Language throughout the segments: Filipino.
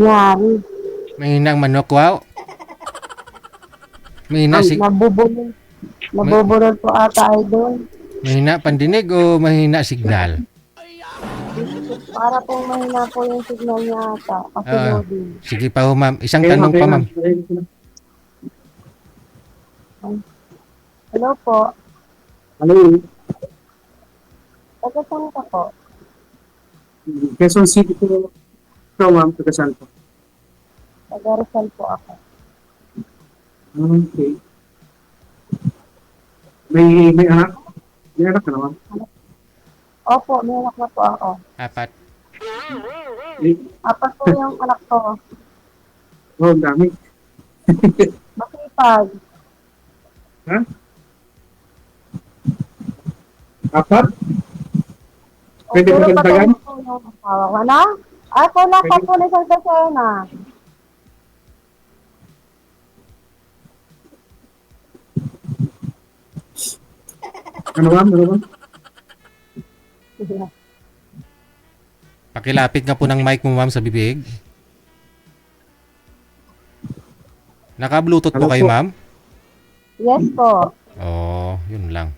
nangyari. Mahina ang manok, wow. Mahina Ang si may, nabubulol po ata idol. mahina pandinig o mahina signal? Para pong mahina po yung signal niya ata kasi Ah, loading. sige pa ho, ma'am. Isang Okay na, tanong okay pa, na. ma'am. Ay, hello po. Ano Taga saan ka po? Quezon City po. Ikaw, ma'am, taga saan po? Taga Rizal po ako. Okay. May anak? May anak ka na, ma'am? Opo, may anak na po ako. Apat. Eh, Apat po yung anak ko. ang dami. Masipag. Ha? Apat? O, Pwede pero mo dagdagan? patay po yung asawa. Wala? Ay, wala pa Pwede. po na isang kasena. Ano, ma'am? Ano, ma'am? Pakilapit nga po ng mic mo, ma'am, sa bibig. Naka-Bluetooth po Hello kayo, po. ma'am? Yes po. Oh, yun lang.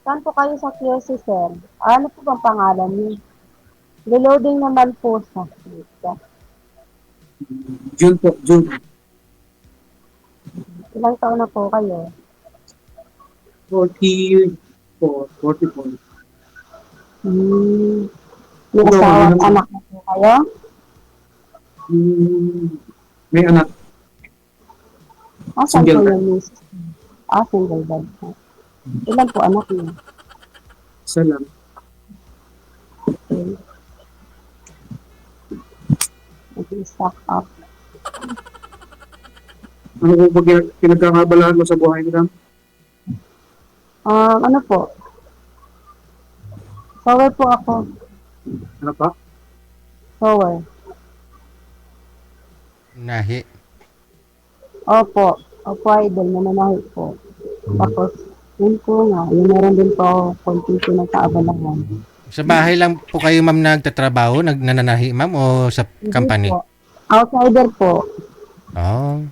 Saan po kayo sa QC, sir? Ano po bang pangalan niyo? Reloading naman po sa June po, June. Ilang taon na po kayo? 44, 44. Hmm. May Ikaw, asawa at ano? anak na po kayo? May anak. Saan Single po dad. yung misis? Single dad po. Ilan po anak niyo? Isa lang. Okay. Mag-stock up. Ano po ba pinagkakabalaan mo sa buhay mo, ma'am? Ano po? Sower po ako. Ano pa? Sower. Nahi. Opo. Opo, idol. Nananahi po. Tapos, yun po nga. Yun meron din po konting pinagkaabalahan. Sa bahay lang po kayo, ma'am, nagtatrabaho, nagnananahi, ma'am, o sa Hindi company? po. Outsider po. Oh.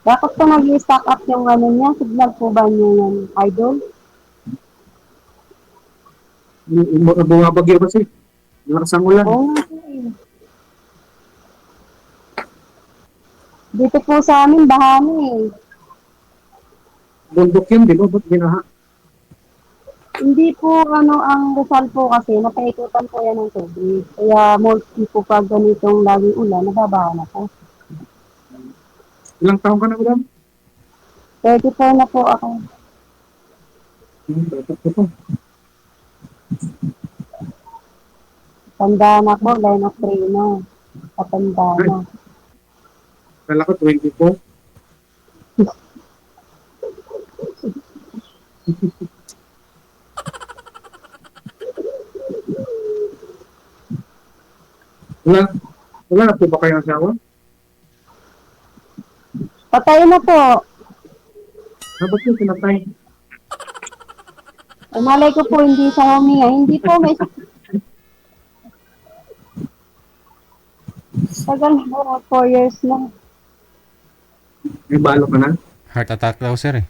Bakit po nag-stock up yung ano niya? Signal po ba niya yung idol? Bumabagyo kasi. Malakas ang ulan. Oo nga po eh. Dito po sa amin, bahami eh. Bundok yun, di ba? Ba't ginaha? Hindi po ano ang Rizal po kasi napaikutan po yan ng tubig. Kaya mostly po pag ganitong laging ulan, nababaha na po. Ilang taon ka na, madam? 34 na po ako. Bata ko pa. Tanda na po, line of three na. Patanda na. Kala ko 24. Wala, wala na po ba kayong asawa? Patay na po. Ba't yung pinatay? Malay ko po hindi sa huminga. Hindi po may tagal po, 4 years na. May balo ka na? Heart attack daw, sir, eh.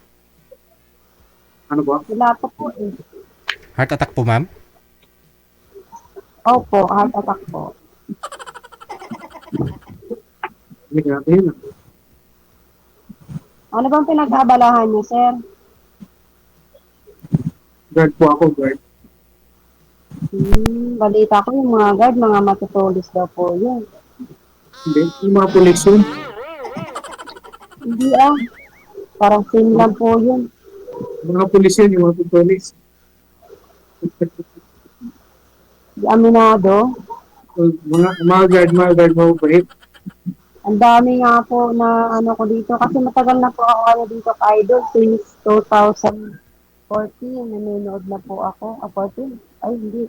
Ano ba? Wala pa po eh. Heart attack po, ma'am? Opo, heart attack po. Hindi grabe yun. Ano bang pinag-aabalahan niyo, sir? Guard po ako, guard. Balita ko yung mga guard, mga matutulis daw po yun. Hindi, yung mga pulis yun. Hindi parang same lang po yun. Mga pulis yun, yung mga pulis. Di aminado. Mga guard mo bait. Ang dami nga po na ano ko dito. Kasi matagal na po ako dito ka-idol since 2014. Nanonood na po ako. 14? Ay, hindi.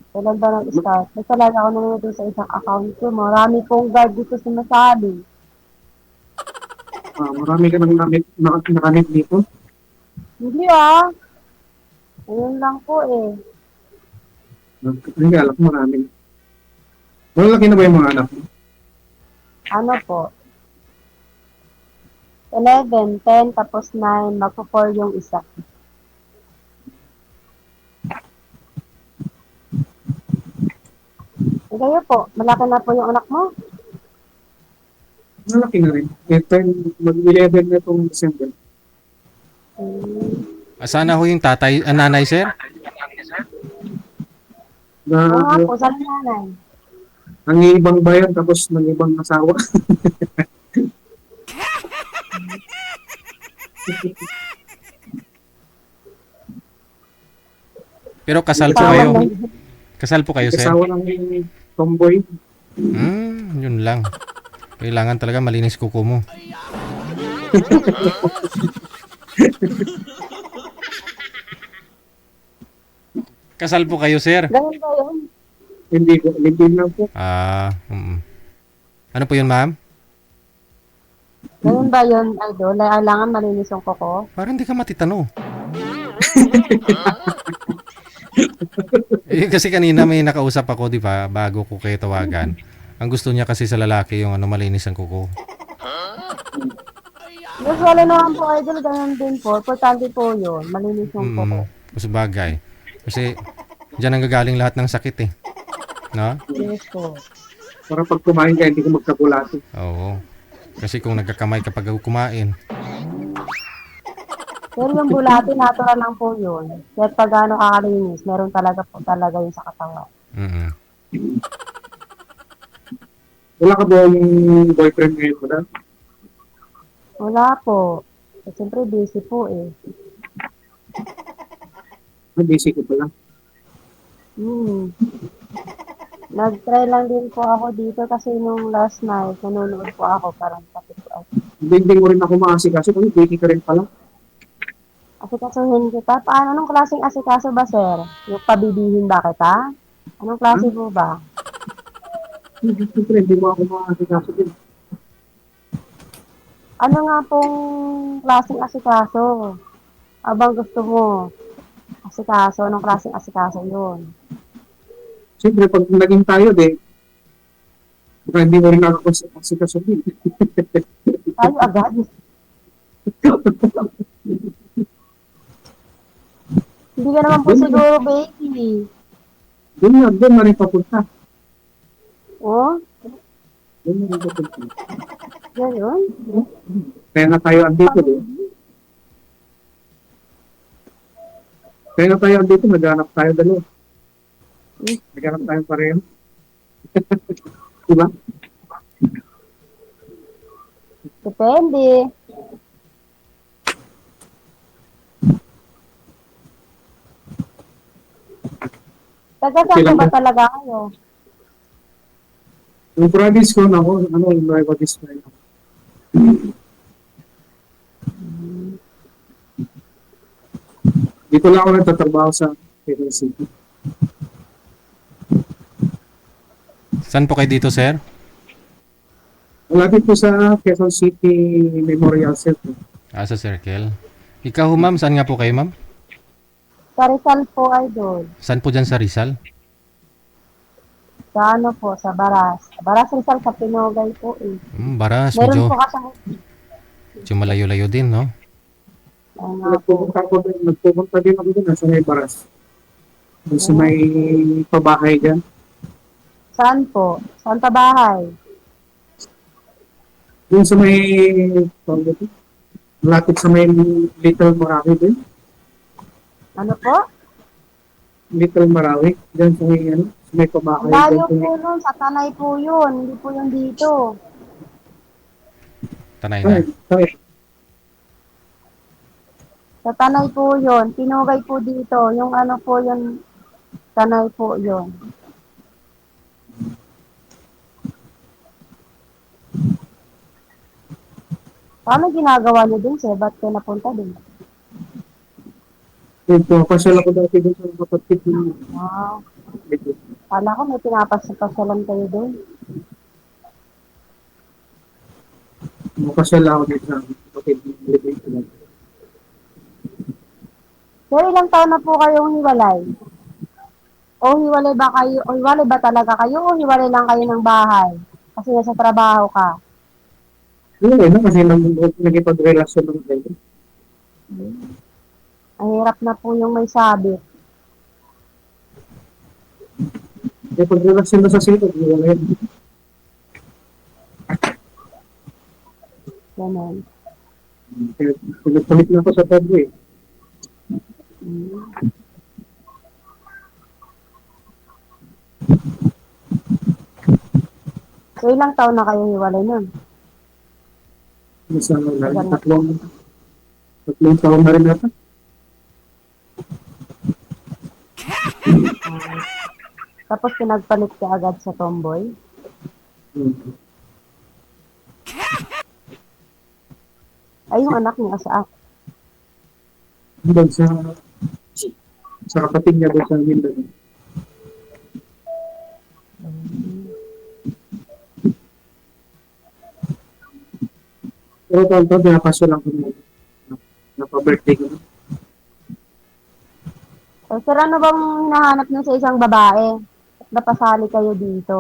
Kailan ba nag-start? Basta lagi ako nanonood sa isang account ko. Marami pong guard dito sinasabi. Marami ka nang nakanit dito. Hindi ah. Ayun lang po eh. Hindi, alam ko marami. Malalaki na ba yung mga anak mo? Ano po? 11, 10, tapos 9, magpo-4 yung isa. E kayo po, malaki na po yung anak mo? Malalaki na rin. Mag-11 na itong December. Hmm. Sana ho yung nanay, sir? Na, Oo nga po, sa nanay. ang ibang bayan tapos ng ibang asawa. Pero kasal po Tawag kayo. lang. Kasal po kayo, sir? Asawa ng tomboy. Yun lang. Kailangan talaga malinis kuko mo. Kasal po kayo, sir? Ganun ba yun? Hindi lang po. Ano po yun, ma'am? Ganun ba yun, idol? Kailangan malinis yung kuko? Parang hindi ka matitano. Kasi kanina may nakausap ako, di ba, bago ko kayo tawagan. Ang gusto niya kasi sa lalaki yung malinis ang kuko. Usually naman po, idol, ganun din po. Importante po yun, malinis yung kuko. Mas bagay. Kasi diyan ang gagaling lahat ng sakit eh. No? Yes po. Para pag kumain ka, hindi ka magkabulati. Oo. Kasi kung nagkakamay kapag kumain, Pero yung bulati, natural lang po yun. Kahit pag ano kakalinis, meron talaga po talaga yun sa katawan. mm Wala ka ba yung boyfriend ngayon mo na? Wala po. Eh, siyempre busy po eh. Busy ka pala. Nag-try lang din po ako dito kasi nung last night, nanonood po ako parang pakituan. Hindi mo rin ako maasikaso kasi busy ka rin pala. Asikasuhin kita? Paano? Anong klaseng asikaso ba, sir? Yung pabibihin ba kita? Anong klase po ba? Siyempre, hindi mo ako maasikaso din. Ano nga pong klaseng asikaso? Abang gusto mo? Asikaso? Anong klaseng asikaso yun? Siyempre, pag naging tayo, baka hindi mo rin ako asikaso din. Tayo agad. Hindi ka naman po siguro, baby. Doon na rin papunta. Oh? Doon na rin papunta. Ganun? Kaya nga tayo andito, Kaya nga tayo andito, naghanap tayo dalawa. Naghanap tayo pareho. Diba? Depende. Taga-saan ba talaga kayo? Yung province ko, yung Nueva Vizcaya. Dito lang ako nagtatrabaho sa Quezon City. Saan po kayo dito, sir? Malapit po sa Quezon City Memorial Center. Sa Circle. Ikaw, ma'am, saan nga po kayo, ma'am? Sa Rizal po, idol. Saan po dyan sa Rizal? Sa ano po, sa Baras. Baras Rizal, sa Pinogay po eh. Baras, Meron po kasang... medyo malayo-layo din, no? Nagpupunta din ako doon sa may Baras. Sa may pabahay dyan. Saan po? Saan pa bahay? Doon sa may, malapit sa may Little Marawi din. Ano po? Little Marawi. Diyan sa may pabahay. Layo po nun, sa Tanay po yun. Hindi po yung dito. Tanay na. Sa Tanay po yun. Pinugay po dito. Yung ano po yun, Tanay po yun. Paano ginagawa niyo dun, sir? Ba't kayo napunta dun? Pasyal ako dati doon sa kapatid ng Wow. Kala ko may pinapasyalan kayo dun. Pasyal ako dito sa kapatid ng Sir, ilang taon na po kayong hiwalay? O hiwalay ba kayo, o hiwalay ba talaga kayo, o hiwalay lang kayo ng bahay? Kasi nasa trabaho ka. Yun na kasi nagipag-relasyon ng kayo. Ang hirap na po yung may sabit. Nagipag-relasyon na sa sito, yun na yun. Ganun. Kaya pinagpalit na ako sa tabi eh. Mm. So, ilang taon na kayo hiwalay nun? Isa na Tagal lang, na. tatlong taon na rin natin. Tapos pinagpalit ka agad sa tomboy? Hmm. Ay, yung anak niya sa Doon sa kapatid niya doon sa Mindanao. Pero taon-taon, pinapasyo lang ko na napa-birthday ko. Eh, sir, ano bang hinahanap niyo sa isang babae? At napasali kayo dito?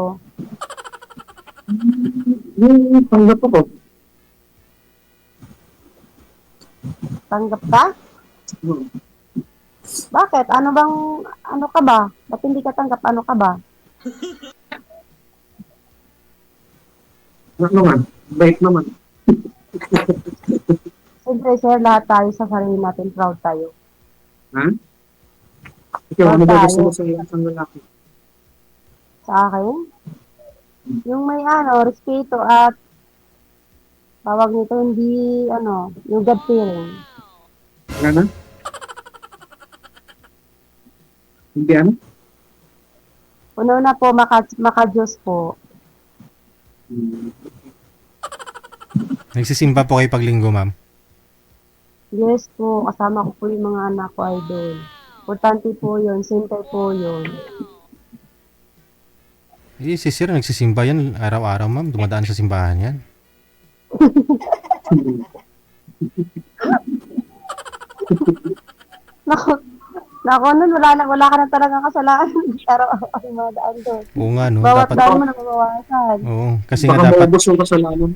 Yung panggap ako, Tanggap ka? hmm, Bakit? Ano ka ba? Ba't hindi ka tanggap? Ano ka ba? ano naman, bait naman. Siyempre, sir, lahat tayo sa sarili natin, proud tayo. Ha? Ikaw, ano ba gusto mo sa isang lalaki? Sa akin, yung may respeto at tawag nito, hindi, yung God feeling. Wala na? Hindi ano? Una po, maka-Diyos po. Hmm. Nagsisimba po kayo pag linggo, ma'am? Yes po, kasama ko po yung mga anak ko, idol. Importante po yun, simple po yun. Eh, si sir, nagsisimba yan araw-araw, ma'am. Dumadaan sa simbahan yan. Naku, naku, nun, wala ka na talagang kasalanan. Araw-araw yung mga daan doon. Oo nga, no? Bawat Dapat, daan mo na mabawasan. oo. Baka maubos yung kasalanan.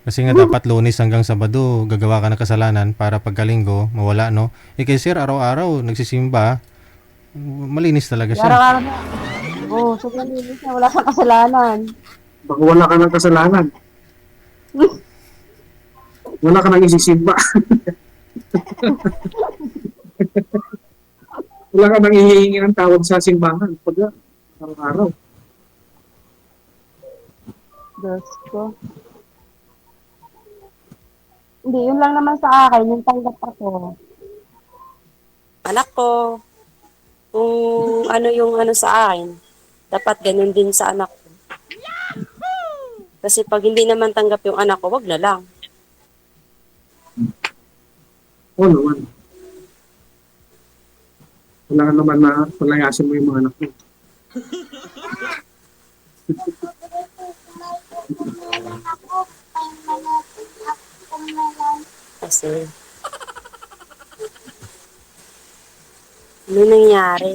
Kasi nga dapat Lunes hanggang Sabado gagawa ka ng kasalanan para pagkalinggo mawala, no? Eh kay sir, araw-araw nagsisimba, malinis talaga siya. Araw-araw na. Oo, sobrang linis na, wala kang kasalanan. Baka wala ka ng kasalanan. Wala ka nang isisimba. Wala ka nang hihingi ng tawad sa simbahan. Pag araw-araw. Diyos ko. Hindi, yun lang naman sa akin, yung tanggap ako. Anak ko, kung ano yung ano sa akin, dapat ganun din sa anak ko. Kasi pag hindi naman tanggap yung anak ko, wag na lang. Oo naman. Wala ka naman na palayasin mo yung mga anak mo. Kasi, ano nangyari?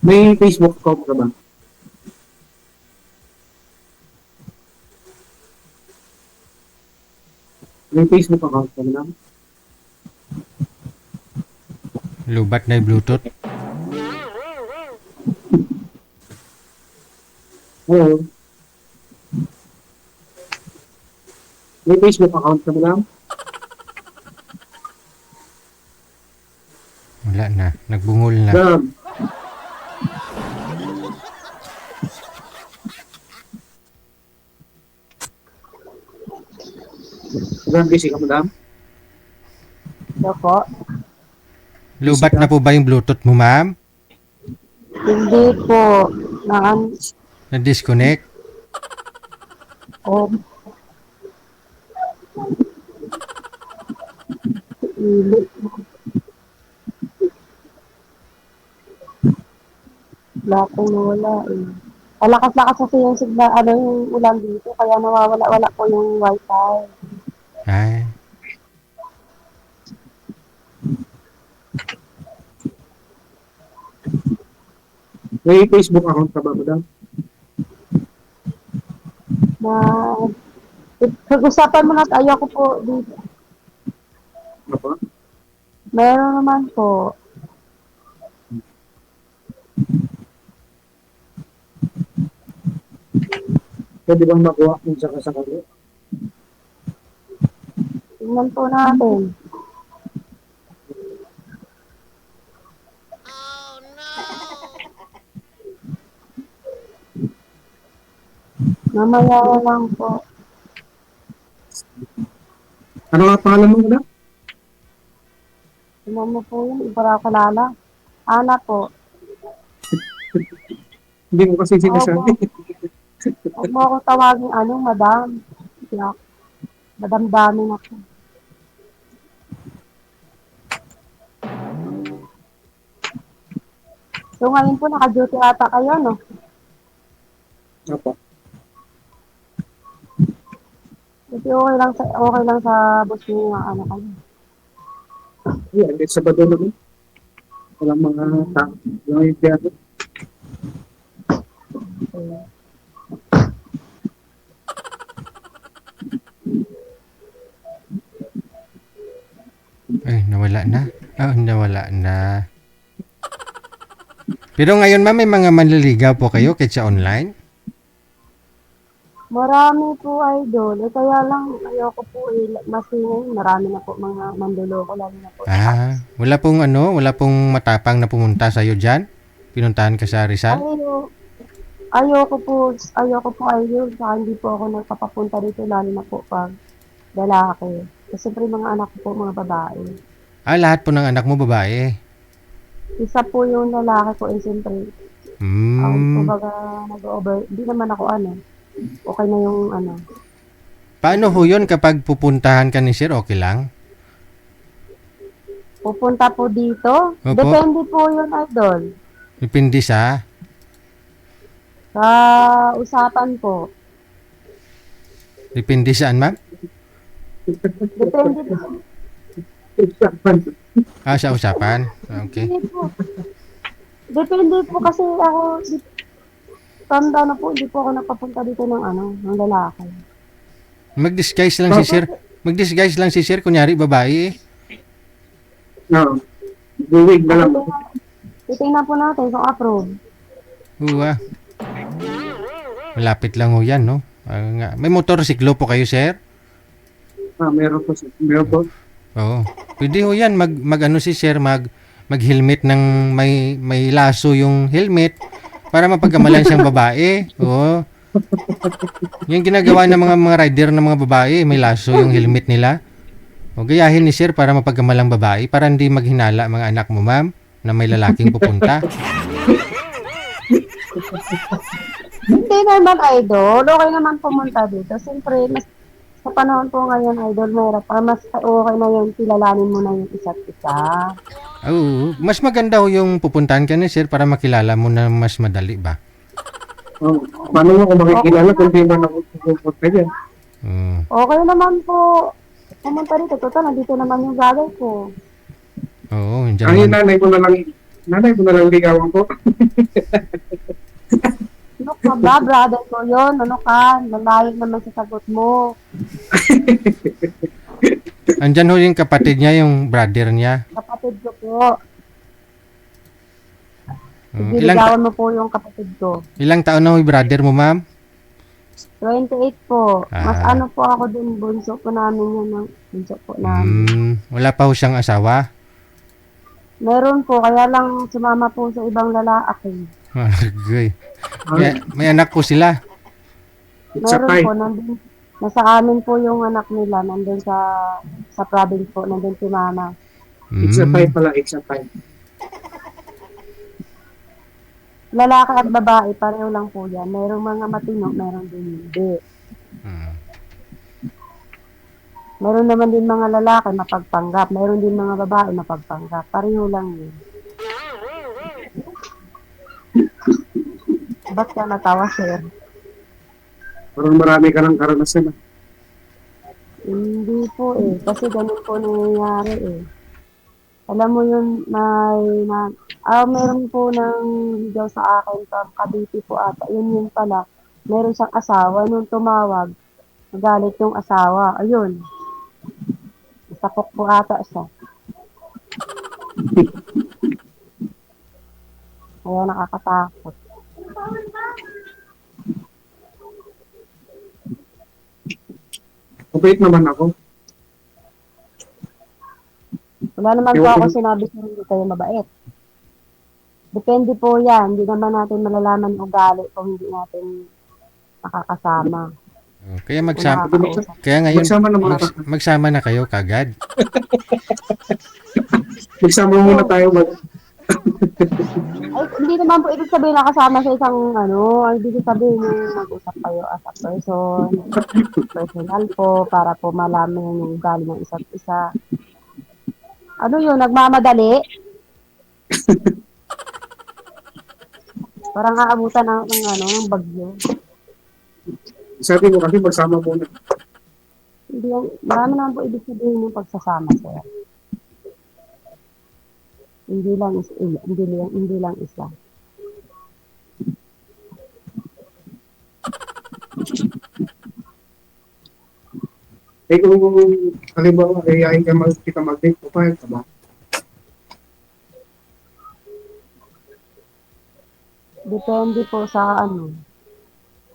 May Facebook account ka ba? May Facebook account ka ba? Lubat na yung Bluetooth. Oo. May Facebook account ka ba? Wala na, nagbungol na. Gab. Gab, busy ka, madam? So po, Lubat na po ba yung Bluetooth mo, ma'am? hindi po, Na-disconnect? oh, ilit. Wala akong nawala eh. Malakas-lakas kasi yung signal, ano yung ulan dito, kaya nawawala-wala po yung wifi. Ay, May Facebook account ka ba, madam? Na, pag-usapan mo na, ayoko po dito. Apa? Meron naman po. Pwede bang makuha kung sakasakali? Tingnan po natin. Mamaya na lang po. Ano nga pangalan mo, madam? Tingnan mo po yun, ibara kalala. Ana po. Hindi mo kasi sinasabi. Huwag mo ako tawagin madam. Yak. Madamdamin ako. So ngayon po, naka-duty ata kayo, no? Apa? Kasi okay lang sa boss niyo nga kayo. Yan, it's Sabado naman. Walang mga tao. Walang empleyado. ay, nawala na. Oh, nawala na. Pero ngayon, ma'am, may mga manliligaw po kayo kahit sa online? Marami po, idol. Kaya lang, ayoko po masingay. Marami na po mga manduloko, lalo na po. Ah, wala pong matapang na pumunta sa'yo dyan? Pinuntahan ka sa Rizal? Ayoko po, idol. Saka hindi po ako nagpapapunta dito, lalo na po pag lalaki. Kasi siyempre mga anak ko po, mga babae. Ah, lahat po ng anak mo babae. Isa po yung lalaki ko, and siyempre, kumbaga, nag-over, hindi naman ako okay na yung Paano ho yun kapag pupuntahan ka ni Sir, okay lang? pupunta po dito. Opo. Depende po yun, idol. Depende sa... Sa usapan po. Depende saan, ma'am? Depende po. Ah, sa usapan. Okay. Depende po kasi ako, tanda na po, hindi po ako napapunta dito ng lalaki. Mag-disguise lang si Sir. Mag-disguise lang si Sir, kunyari babae eh. No. Buwig na lang. Titingnan po natin kung approve. Uwa. Malapit lang ho yan, no? May motorsiklo po kayo, Sir? Meron po. Meron po. Oo. Pwede ho yan. Si Sir, mag-helmet ng may laso yung helmet para mapagkamalan siyang babae. Oo. Yung ginagawa ng mga rider ng mga babae, may laso yung helmet nila. O gayahin ni Sir para mapagkamalang babae para hindi maghinala mga anak mo, ma'am, na may lalaking pupunta. Hindi naman, idol. Okay naman pumunta dito. Siyempre, sa panahon po ngayon, idol, mahirap. Mas okay na yun, kilalanin mo na yung isa't isa. Oo. Mas maganda ho yung pupuntahan ka ni Sir para makilala mo na mas madali ba? Paano mo kung makikilala kung di man ako pupunta dyan? Okay naman po. Pumunta dito. Total, nandito naman yung gagay ko. Oo. Ang yung nanay ko na lang ligawan ko. Ano ka ba, brother ko yun? Ano ka? Lalayo naman sa sagot mo. Andyan ho yung kapatid niya, yung brother niya. Kapatid ko po. Ilang Diligawan mo po yung kapatid ko. taon na ho yung brother mo, ma'am? 28 po. Mas Ah. po ako dun, bunso po namin yan. Bunso po namin. Wala pa ho siyang asawa? Meron po, kaya lang sumama po sa ibang lalaki. Argay. May anak po sila. Sakay. Meron po, nandun. Nasa amin po yung anak nila, nandun sa province po, nandun si mama. It's a five pala, it's a five. Lalaki at babae, pareho lang po yan. Merong mga matino, meron din hindi. Meron naman din mga lalaki mapagpanggap. Meron din mga babae mapagpanggap. Pareho lang yun. Ba't ka natawa, sir? Parang marami ka ng karanasan. Hindi po eh. Kasi ganun po nangyayari eh. Alam mo yun, meron po ng video sa akin, Cavite po ata. Yun pala. Meron siyang asawa. Nung tumawag, nagalit yung asawa. Ayun. Sakok po ata siya. Kaya nakakatakot. Mabait naman ako. Wala naman po ako sinabi sa hindi kayo mabait. Depende po yan. Hindi naman natin malalaman ugali kung hindi natin nakakasama. Oh, kaya magsama, Nakakausap. kaya ngayon, Magsama naman magsama na kayo kagad. Magsama muna tayo. Ay, hindi naman po ibig sabihin nakasama sa isang ibig sabihin yung mag-usap kayo as a person, personal po, para po malaman yung ugali ng isa't isa. Ano yun, nagmamadali? Parang aabutan ng bagyo. Sabi ko kasi magsama muna. Hindi, marami naman po ibig sabihin yung pagsasama, sir. Hindi lang isa. Eh kung halimbawa, ayayin kita mag-date, papayag ka ba? Depende po sa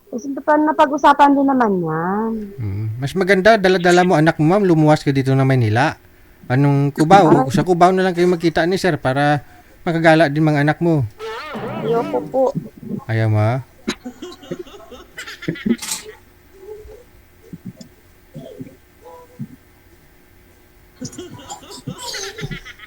Kasi napag-usapan din naman yan. Mas maganda, dala-dala mo anak mo, ma'am, lumuwas ka dito na Maynila. Anong Cubao? Sa Cubao na lang kayo magkita ni sir para makagala din mga anak mo. Ayoko po. Ayaw mo, ha?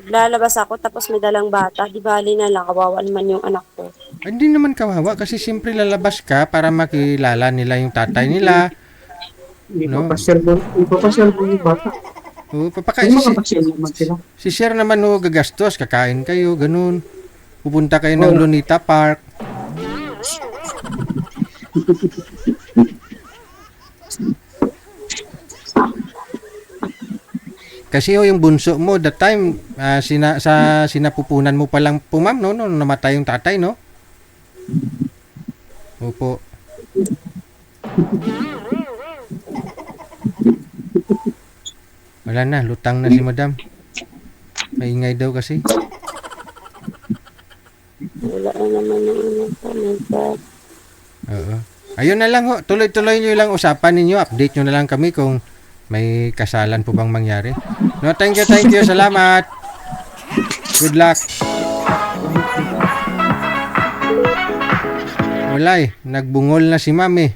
Lalabas ako tapos may dalang bata. Di bali na lang, kawawa naman yung anak ko. Ay, hindi naman kawawa kasi siyempre lalabas ka para makilala nila yung tatay nila. No. Ipapasyal mo yung bata. O, Yung mga pasyal naman sila. si sir naman gagastos, kakain kayo, ganun. Pupunta kayo ng Lunita Park. Kasi yung bunso mo, that time, sinapupunan mo pa lang po, ma'am, no? Namatay yung tatay, no? Opo. Wala na, lutang na si madam. Maingay daw kasi. Wala na naman yung anak ko. My God. Oo. Ayun na lang ho. Tuloy-tuloy nyo lang usapan ninyo. Update nyo na lang kami kung may kasalan po bang mangyari. No, thank you. Salamat. Good luck. Wala eh. Nagbungol na si ma'am eh.